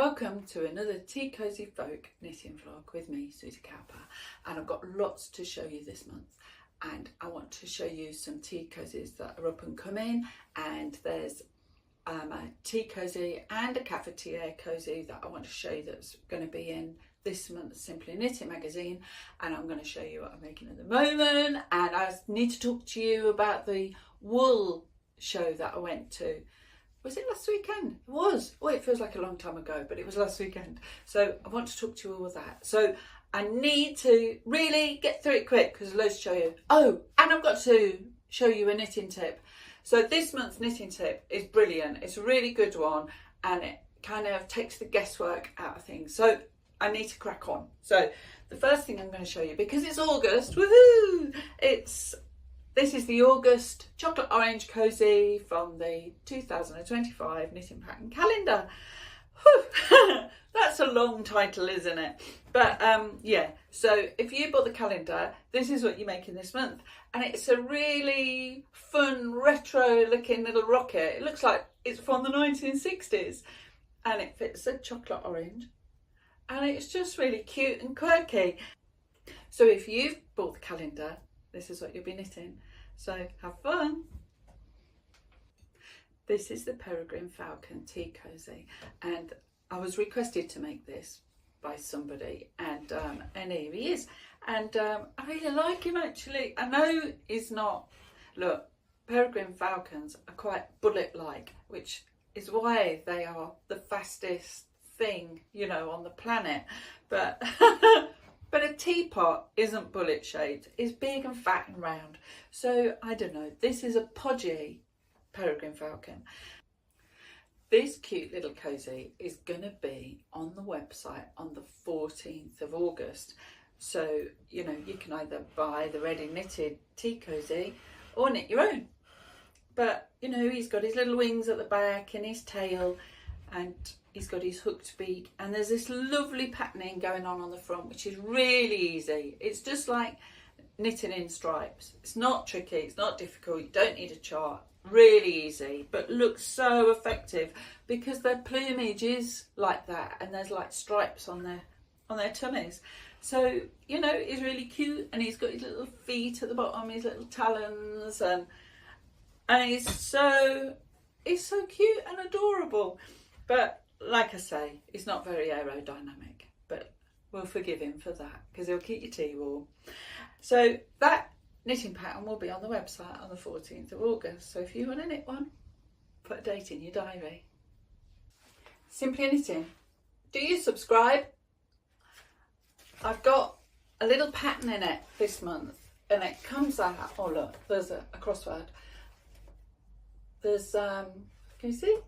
Welcome to another TeaCosyFolk knitting vlog with me, Susie Cowper, and I've got lots to show you this month, and I want to show you some tea cozies that are up and coming, and there's a tea cosy and a cafetiere cosy that I want to show you that's going to be in this month's Simply Knitting magazine, and I'm going to show you what I'm making at the moment. And I need to talk to you about the wool show that I went to. Was it last weekend? It was. Oh, it feels like a long time ago, but it was last weekend. So I want to talk to you all of that. So I need to really get through it quick because there's loads to show you. Oh, and I've got to show you a knitting tip. So this month's knitting tip is brilliant. It's a really good one, and it kind of takes the guesswork out of things. So I need to crack on. So the first thing I'm going to show you, because it's August, woohoo! This is the August chocolate orange cozy from the 2025 knitting pattern calendar. Whew. That's a long title, isn't it? But yeah, so if you bought the calendar, this is what you're making this month. And it's a really fun, retro looking little rocket. It looks like it's from the 1960s. And it fits a chocolate orange. And it's just really cute and quirky. So if you've bought the calendar, this is what you'll be knitting. So have fun. This is the Peregrine Falcon Tea Cosy, and I was requested to make this by somebody, and here he is. And I really like him actually. I know he's not. Look, Peregrine Falcons are quite bullet-like, which is why they are the fastest thing, you know, on the planet. But but a teapot isn't bullet shaped, it's big and fat and round. So I don't know, this is a podgy Peregrine Falcon. This cute little cozy is going to be on the website on the 14th of August. So, you know, you can either buy the ready knitted tea cozy or knit your own. But, you know, he's got his little wings at the back and his tail, and he's got his hooked beak, and there's this lovely patterning going on the front, which is really easy. It's just like knitting in stripes. It's not tricky, it's not difficult, you don't need a chart. Really easy, but looks so effective because their plumage is like that, and there's like stripes on their tummies. So, you know, he's really cute, and he's got his little feet at the bottom, his little talons, and he's so cute and adorable. But like I say, he's not very aerodynamic, but we'll forgive him for that because he'll keep your tea warm. So that knitting pattern will be on the website on the 14th of August. So if you want to knit one, put a date in your diary. Simply Knitting. Do you subscribe? I've got a little pattern in it this month, and it comes out, oh look, there's a crossword. There's, can you see?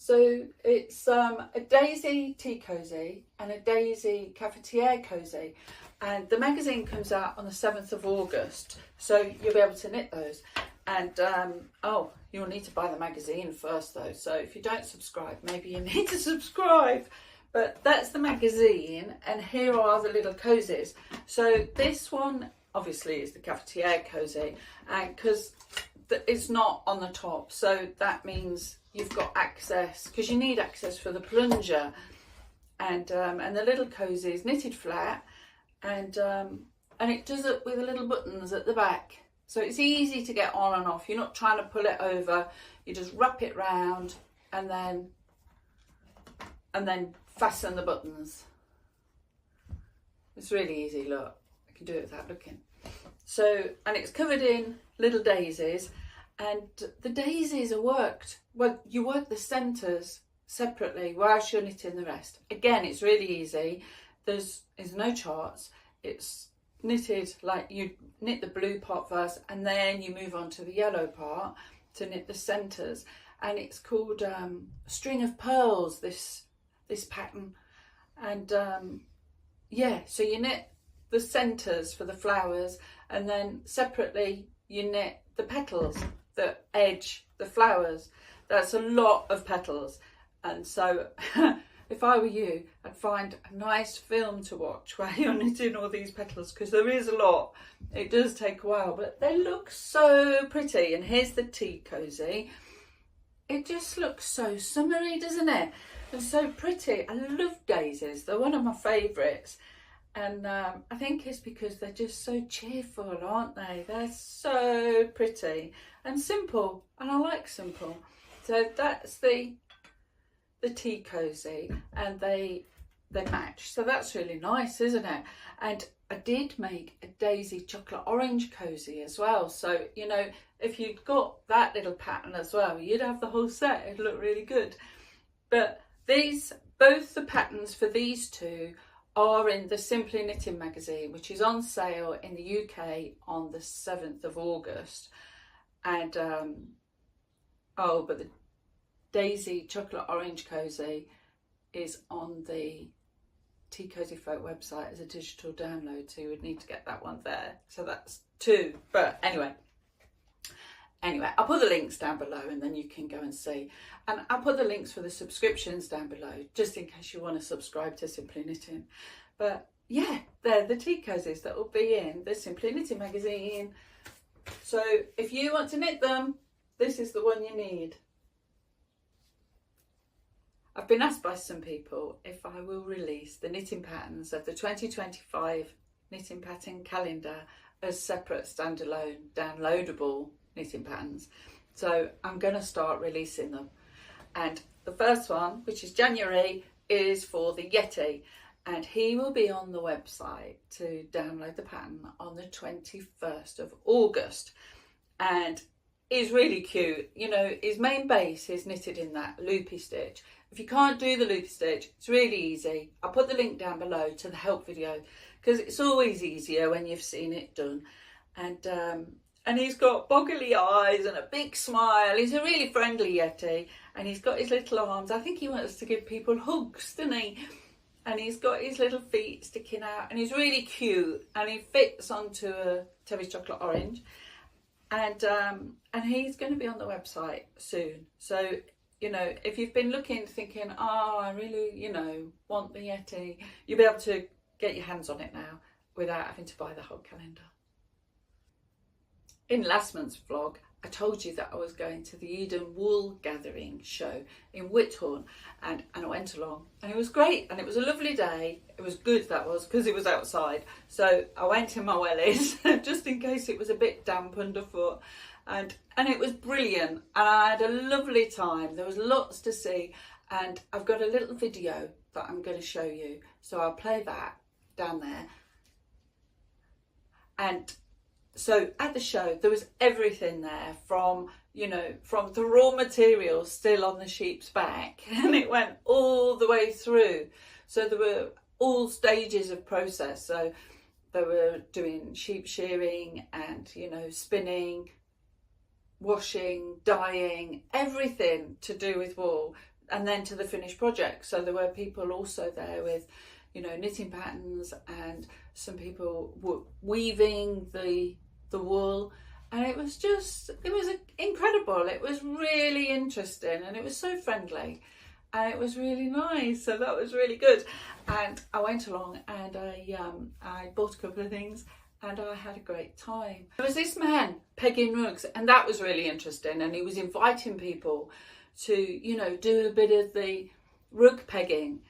So it's a daisy tea cosy and a daisy cafetiere cosy, and the magazine comes out on the 7th of August, so you'll be able to knit those. And oh, you'll need to buy the magazine first though, so if you don't subscribe, maybe you need to subscribe. But that's the magazine, and here are the little cozies. So this one obviously is the cafetiere cosy, and because it's not on the top, so that means you've got access, because you need access for the plunger, and the little cozy is knitted flat, and it does it with the little buttons at the back, so it's easy to get on and off. You're not trying to pull it over, you just wrap it round and then fasten the buttons. It's really easy. Look, I can do it without looking. So, and it's covered in little daisies, and the daisies are worked, well, you work the centres separately whilst you're knitting the rest. Again, it's really easy. There's no charts. It's knitted like you knit the blue part first, and then you move on to the yellow part to knit the centres. And it's called String of Pearls, this pattern. And yeah, so you knit the centres for the flowers, and then separately you knit the petals that edge the flowers. That's a lot of petals, and so if I were you, I'd find a nice film to watch while you're knitting all these petals, because there is a lot. It does take a while, but they look so pretty. And here's the tea cosy, it just looks so summery, doesn't it? And so pretty. I love daisies. They're one of my favourites. And I think it's because they're just so cheerful, aren't they? They're so pretty and simple, and I like simple. So that's the tea cosy, and they match. So that's really nice, isn't it? And I did make a daisy chocolate orange cosy as well. So, you know, if you'd got that little pattern as well, you'd have the whole set. It'd look really good. But both the patterns for these two are in the Simply Knitting magazine, which is on sale in the UK on the 7th of August. And but the Daisy Chocolate Orange Cozy is on the TeaCosyFolk website as a digital download, so you would need to get that one there. So that's two. But anyway, I'll put the links down below and then you can go and see. And I'll put the links for the subscriptions down below, just in case you want to subscribe to Simply Knitting. But yeah, they're the tea cozies that will be in the Simply Knitting magazine. So if you want to knit them, this is the one you need. I've been asked by some people if I will release the knitting patterns of the 2025 knitting pattern calendar as separate standalone downloadable knitting patterns. So I'm going to start releasing them. And the first one, which is January, is for the Yeti, and he will be on the website to download the pattern on the 21st of August. And he's really cute. You know, his main base is knitted in that loopy stitch. If you can't do the loopy stitch, it's really easy. I'll put the link down below to the help video, because it's always easier when you've seen it done. And he's got boggly eyes and a big smile. He's a really friendly Yeti, and he's got his little arms. I think he wants to give people hugs, doesn't he? And he's got his little feet sticking out, and he's really cute, and he fits onto a Terry's Chocolate Orange. And he's going to be on the website soon. So, you know, if you've been looking, thinking, oh, I really, you know, want the Yeti, you'll be able to get your hands on it now without having to buy the whole calendar. In last month's vlog, I told you that I was going to the Eden Wool Gathering show in Whithorn, and I went along, and it was great, and it was a lovely day. It was good, that was, because it was outside. So I went in my wellies just in case it was a bit damp underfoot, and it was brilliant, and I had a lovely time. There was lots to see, and I've got a little video that I'm going to show you, so I'll play that down there. And so at the show, there was everything there, from, you know, from the raw materials still on the sheep's back, and it went all the way through. So there were all stages of process. So they were doing sheep shearing and, you know, spinning, washing, dyeing, everything to do with wool, and then to the finished project. So there were people also there with, you know, knitting patterns, and some people were weaving the wool, and it was incredible. It was really interesting, and it was so friendly, and it was really nice. So that was really good. And I went along, and I bought a couple of things, and I had a great time. There was this man pegging rugs, and that was really interesting, and he was inviting people to, you know, do a bit of the rug pegging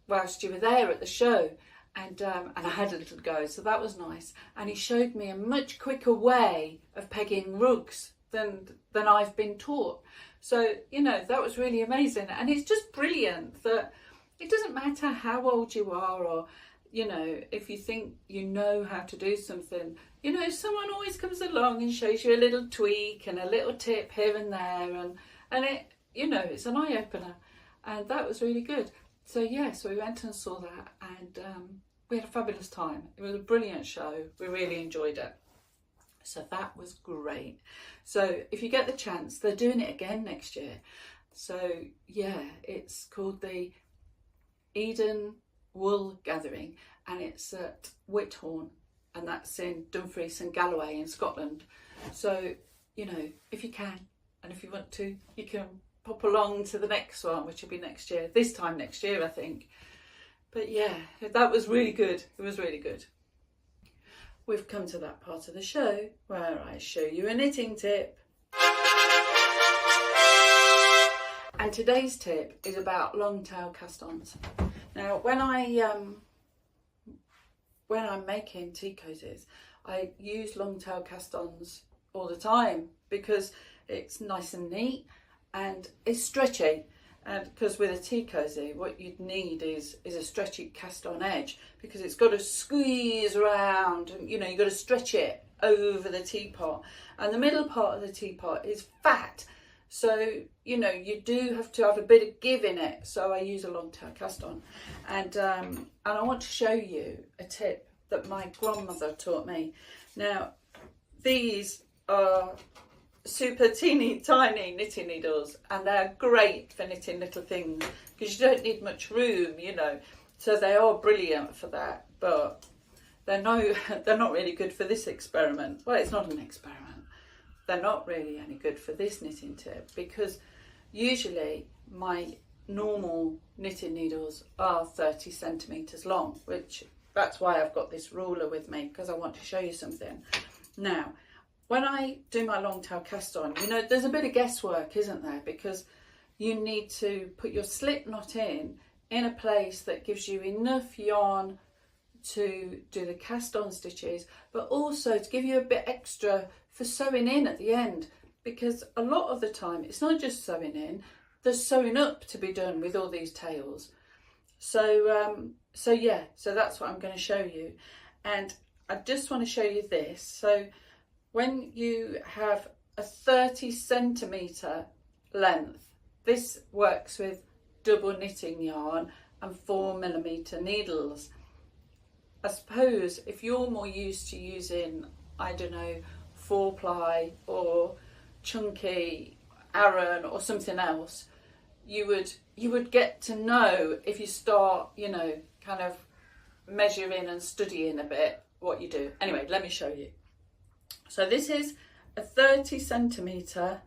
whilst you were there at the show. And I had a little go, so that was nice. And he showed me a much quicker way of pegging rugs than I've been taught. So, you know, that was really amazing. And it's just brilliant that it doesn't matter how old you are, or, you know, if you think you know how to do something, you know, someone always comes along and shows you a little tweak and a little tip here and there. And it, you know, it's an eye-opener. And that was really good. So yeah, so we went and saw that, and we had a fabulous time. It was a brilliant show. We really enjoyed it. So that was great. So if you get the chance, they're doing it again next year. So yeah, it's called the Eden Wool Gathering, and it's at Whithorn, and that's in Dumfries and Galloway in Scotland. So, you know, if you can, and if you want to, you can pop along to the next one, which will be next year, this time next year, I think. But yeah, that was really good. It was really good. We've come to that part of the show where I show you a knitting tip. And today's tip is about long tail cast-ons. Now when I'm making tea cozies, I use long tail cast-ons all the time because it's nice and neat and it's stretchy. And because with a tea cosy, what you'd need is a stretchy cast-on edge, because it's got to squeeze around and, you know, you've got to stretch it over the teapot. And the middle part of the teapot is fat. So, you know, you do have to have a bit of give in it. So I use a long tail cast-on. And I want to show you a tip that my grandmother taught me. Now, these are super teeny tiny knitting needles, and they're great for knitting little things because you don't need much room, you know, so they are brilliant for that. But they're not really good for this experiment. Well, it's not an experiment. They're not really any good for this knitting tip, because usually my normal knitting needles are 30 centimeters long, which that's why I've got this ruler with me, because I want to show you something. Now, when I do my long tail cast on, you know, there's a bit of guesswork, isn't there? Because you need to put your slip knot in a place that gives you enough yarn to do the cast on stitches, but also to give you a bit extra for sewing in at the end. Because a lot of the time, it's not just sewing in, there's sewing up to be done with all these tails. So that's what I'm going to show you. And I just want to show you this. So when you have a 30 centimetre length, this works with double knitting yarn and 4mm needles. I suppose if you're more used to using, I don't know, 4-ply or chunky Aran or something else, you would get to know, if you start, you know, kind of measuring and studying a bit, what you do. Anyway, let me show you. So this is a 30 centimetre,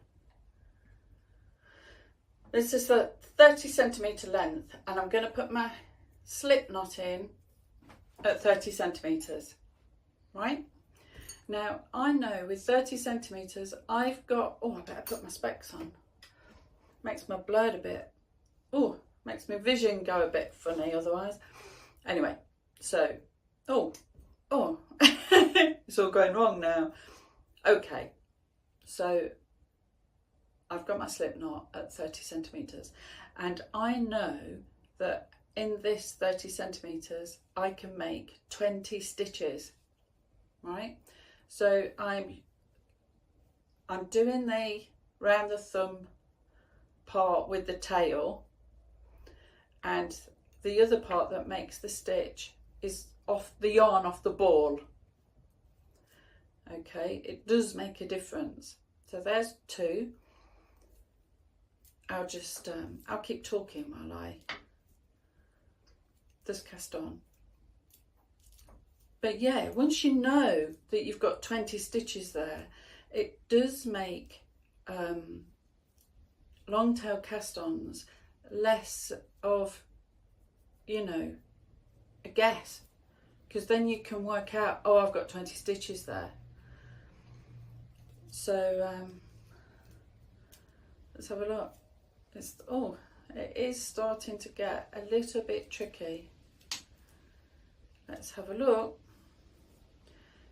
this is a 30 centimetre length, and I'm going to put my slip knot in at 30 centimetres, right? Now, I know with 30 centimetres, I've got, oh, I better put my specs on. Makes my blurred a bit. Oh, makes my vision go a bit funny otherwise. Anyway, so, oh, it's all going wrong now. Okay, so I've got my slip knot at 30 centimetres, and I know that in this 30 centimetres I can make 20 stitches, right? So I'm doing the round the thumb part with the tail, and the other part that makes the stitch is off the yarn off the ball. Okay, it does make a difference. So there's 2. I'll just I'll keep talking while I just cast on. But yeah, once you know that you've got 20 stitches there, it does make long tail cast-ons less of, you know, a guess, because then you can work out, oh, I've got 20 stitches there. So let's have a look. It is starting to get a little bit tricky. Let's have a look.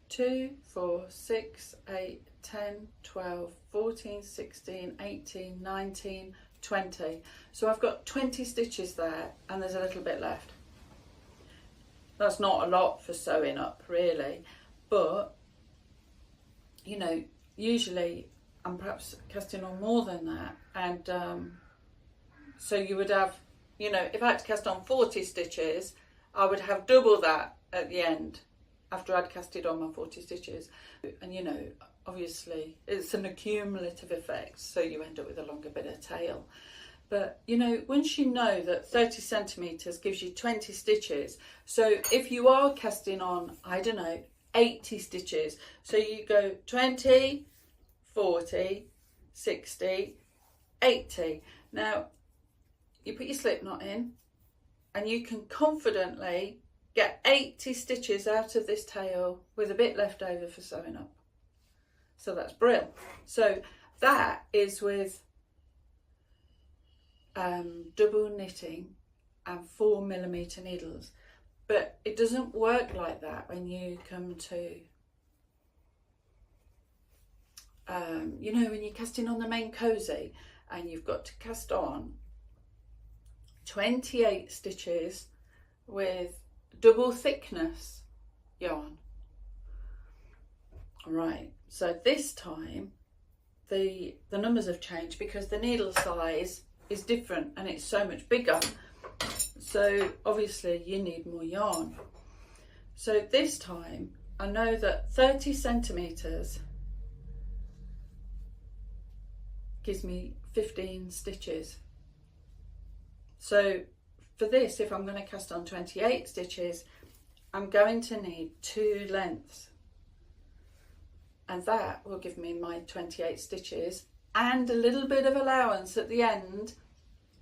2, 4, 6, 8, 10, 12, 14, 16, 18, 19, 20. So I've got 20 stitches there, and there's a little bit left. That's not a lot for sewing up, really, but, you know, usually I'm perhaps casting on more than that, and so you would have, you know, if I had to cast on 40 stitches, I would have double that at the end after I'd casted on my 40 stitches. And, you know, obviously it's an accumulative effect, so you end up with a longer bit of tail. But, you know, once you know that 30 centimetres gives you 20 stitches, so if you are casting on, I don't know, 80 stitches, so you go 20, 40, 60, 80. Now, you put your slip knot in, and you can confidently get 80 stitches out of this tail with a bit left over for sewing up. So that's brilliant. So that is with double knitting and 4mm needles, but it doesn't work like that when you come to you know, when you're casting on the main cosy and you've got to cast on 28 stitches with double thickness yarn. Right, so this time the numbers have changed because the needle size is different and it's so much bigger, so obviously you need more yarn. So this time I know that 30 centimeters gives me 15 stitches. So for this, if I'm going to cast on 28 stitches, I'm going to need 2 lengths, and that will give me my 28 stitches and a little bit of allowance at the end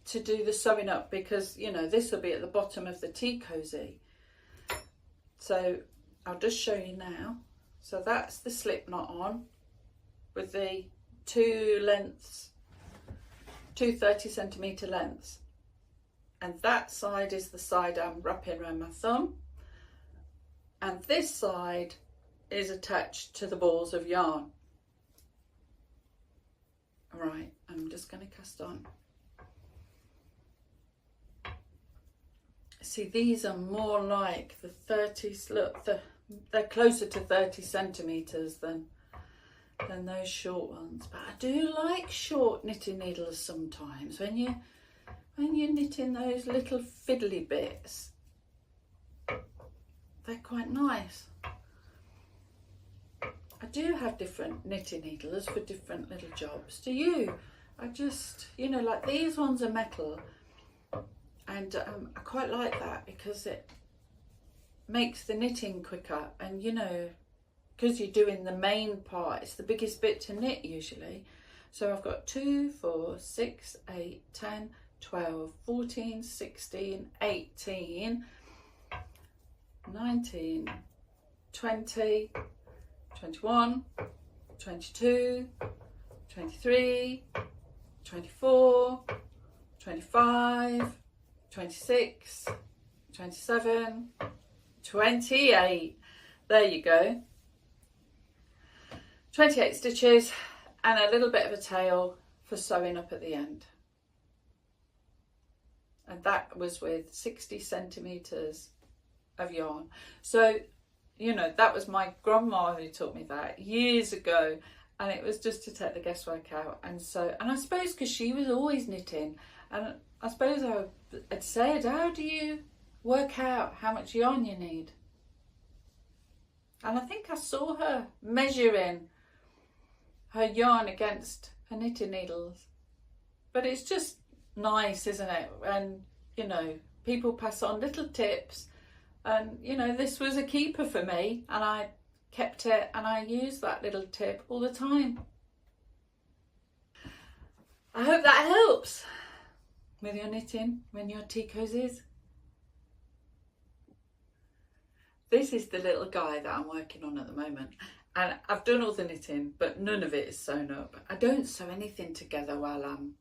to do the sewing up, because you know this will be at the bottom of the tea cosy. So I'll just show you now. So that's the slip knot on with the 2 lengths, 2 30cm lengths, and that side is the side I'm wrapping around my thumb, and this side is attached to the balls of yarn. Right, I'm just going to cast on. See, these are more like the 30s, look, they're closer to 30 centimeters than those short ones. But I do like short knitting needles sometimes when you're knitting those little fiddly bits. They're quite nice. I do have different knitting needles for different little jobs. Do you? I just, you know, like these ones are metal, and I quite like that because it makes the knitting quicker, and you know, because you're doing the main part, it's the biggest bit to knit usually. So I've got 2, 4, 6, 8, 10, 12, 14, 16, 18, 19, 20, 21, 22, 23, 24, 25, 26, 27, 28. There you go. 28 stitches and a little bit of a tail for sewing up at the end. And that was with 60 centimeters of yarn. So, you know, that was my grandma who taught me that years ago, and it was just to take the guesswork out. And so, and I suppose because she was always knitting, and I suppose I'd said, how do you work out how much yarn you need? And I think I saw her measuring her yarn against her knitting needles. But it's just nice, isn't it? And, you know, people pass on little tips. And, you know, this was a keeper for me, and I kept it, and I use that little tip all the time. I hope that helps with your knitting when you're tea cozies. This is the little guy that I'm working on at the moment, and I've done all the knitting, but none of it is sewn up. I don't sew anything together while I'm,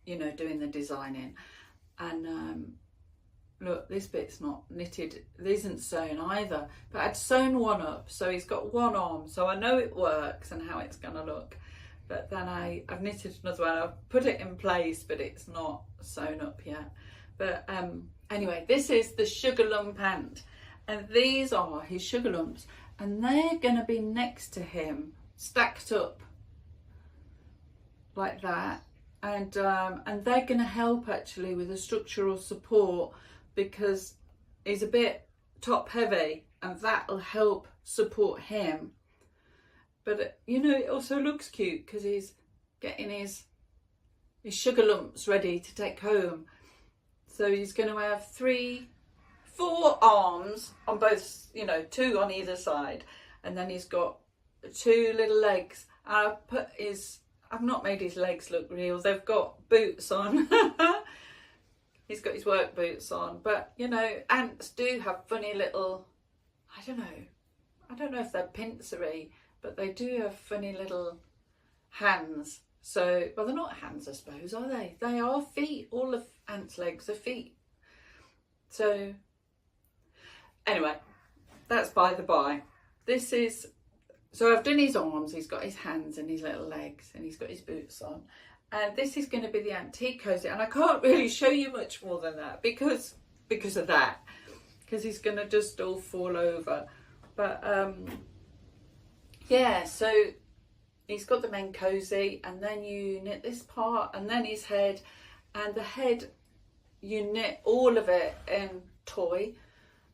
you know, doing the designing. And look, this bit's not knitted, it isn't sewn either, but I'd sewn one up, so he's got one arm, so I know it works and how it's gonna look. But then I've knitted another one, I've put it in place, but it's not sewn up yet. But anyway, this is the sugar lump ant, and these are his sugar lumps, and they're gonna be next to him, stacked up like that. And they're gonna help actually with the structural support, because he's a bit top heavy, and that'll help support him. But you know, it also looks cute because he's getting his sugar lumps ready to take home. So he's going to have 4 arms on both, you know, 2 on either side, and then he's got 2 little legs. And I've not made his legs look real, they've got boots on. He's got his work boots on, but you know, ants do have funny little, I don't know if they're pincery, but they do have funny little hands, So, well, they're not hands, I suppose, are they? They are feet. All of ants' legs are feet. So, anyway, that's by the by. This is, so I've done his arms, he's got his hands and his little legs, and he's got his boots on. And this is going to be the ant tea cosy. And I can't really show you much more than that because of that. Because he's going to just all fall over. But, yeah, so he's got the main cosy, and then you knit this part, and then his head, and the head you knit all of it in toy.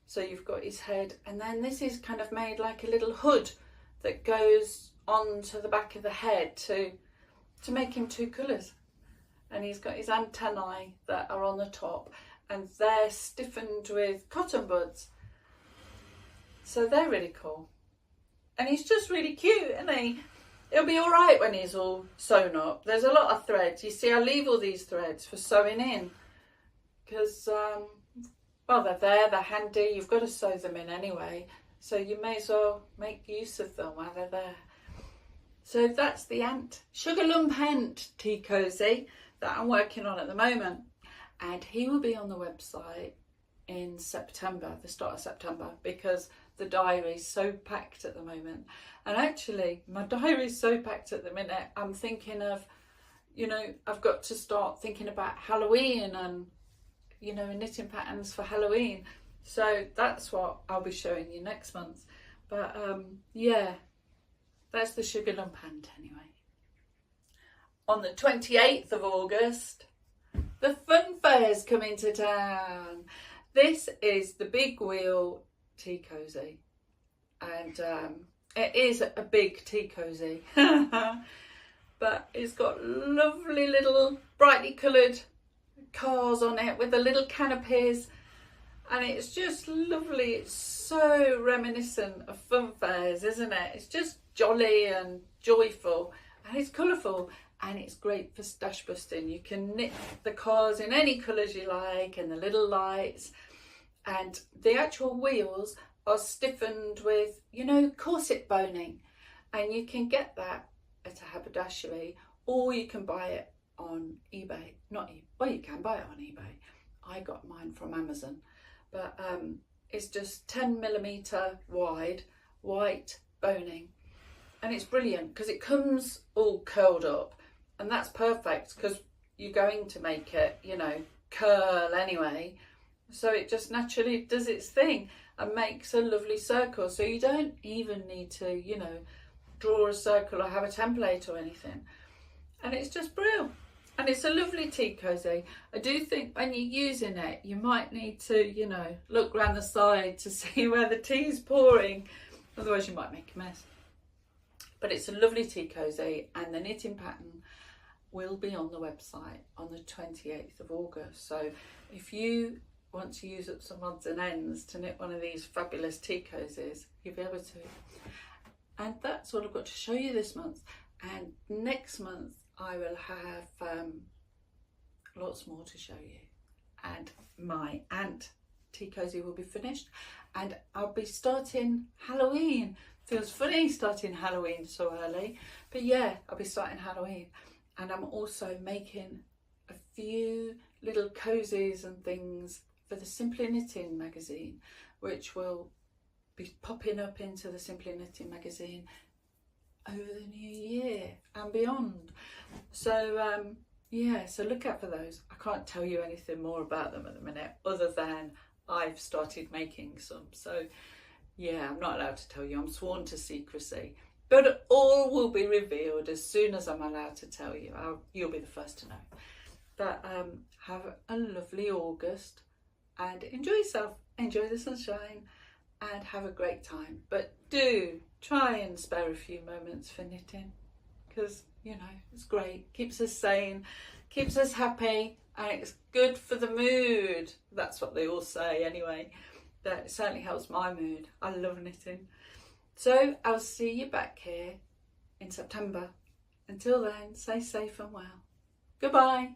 So you've got his head, and then this is kind of made like a little hood that goes onto the back of the head to make him two colours. And he's got his antennae that are on the top, and they're stiffened with cotton buds. So they're really cool. And he's just really cute, isn't he? It'll be all right when he's all sewn up. There's a lot of threads. You see, I leave all these threads for sewing in because, well, they're there, they're handy. You've got to sew them in anyway. So you may as well make use of them while they're there. So that's the ant, sugar lump ant tea cosy that I'm working on at the moment. And he will be on the website in September, the start of September, because the diary's so packed at the moment. And actually, my diary's so packed at the minute, I'm thinking of, you know, I've got to start thinking about Halloween and, you know, knitting patterns for Halloween. So that's what I'll be showing you next month. But yeah, that's the sugar lump ant anyway. On the 28th of August, the fun fair's coming to town. This is the Big Wheel Tea Cosy, and it is a big tea cosy, but it's got lovely little brightly coloured cars on it with the little canopies, and it's just lovely. It's so reminiscent of fun fairs, isn't it? It's just jolly and joyful, and it's colourful, and it's great for stash busting. You can knit the cars in any colours you like, and the little lights, and the actual wheels are stiffened with, you know, corset boning, and you can get that at a haberdashery, or you can buy it on eBay. Well, you can buy it on eBay. I got mine from Amazon, but it's just 10mm wide white boning, and it's brilliant because it comes all curled up, and that's perfect because you're going to make it, you know, curl anyway. So it just naturally does its thing and makes a lovely circle. So you don't even need to, you know, draw a circle or have a template or anything. And it's just brilliant. And it's a lovely tea cosy. I do think when you're using it, you might need to, you know, look around the side to see where the tea's pouring. Otherwise you might make a mess. But it's a lovely tea cosy, and the knitting pattern will be on the website on the 28th of August. So if you want to use up some odds and ends to knit one of these fabulous tea cosies, you'll be able to. And that's all I've got to show you this month. And next month I will have lots more to show you. And my ant tea cosy will be finished, and I'll be starting Halloween. Feels funny starting Halloween so early, but yeah, I'll be starting Halloween. And I'm also making a few little cosies and things for the Simply Knitting magazine, which will be popping up into the Simply Knitting magazine over the new year and beyond. So yeah, so look out for those. I can't tell you anything more about them at the minute, other than I've started making some. So yeah, I'm not allowed to tell you. I'm sworn to secrecy. But all will be revealed as soon as I'm allowed to tell you. You'll be the first to know. But have a lovely August and enjoy yourself. Enjoy the sunshine and have a great time. But do try and spare a few moments for knitting, because, you know, it's great. Keeps us sane, keeps us happy, and it's good for the mood. That's what they all say anyway. That certainly helps my mood. I love knitting. So I'll see you back here in September. Until then, stay safe and well. Goodbye.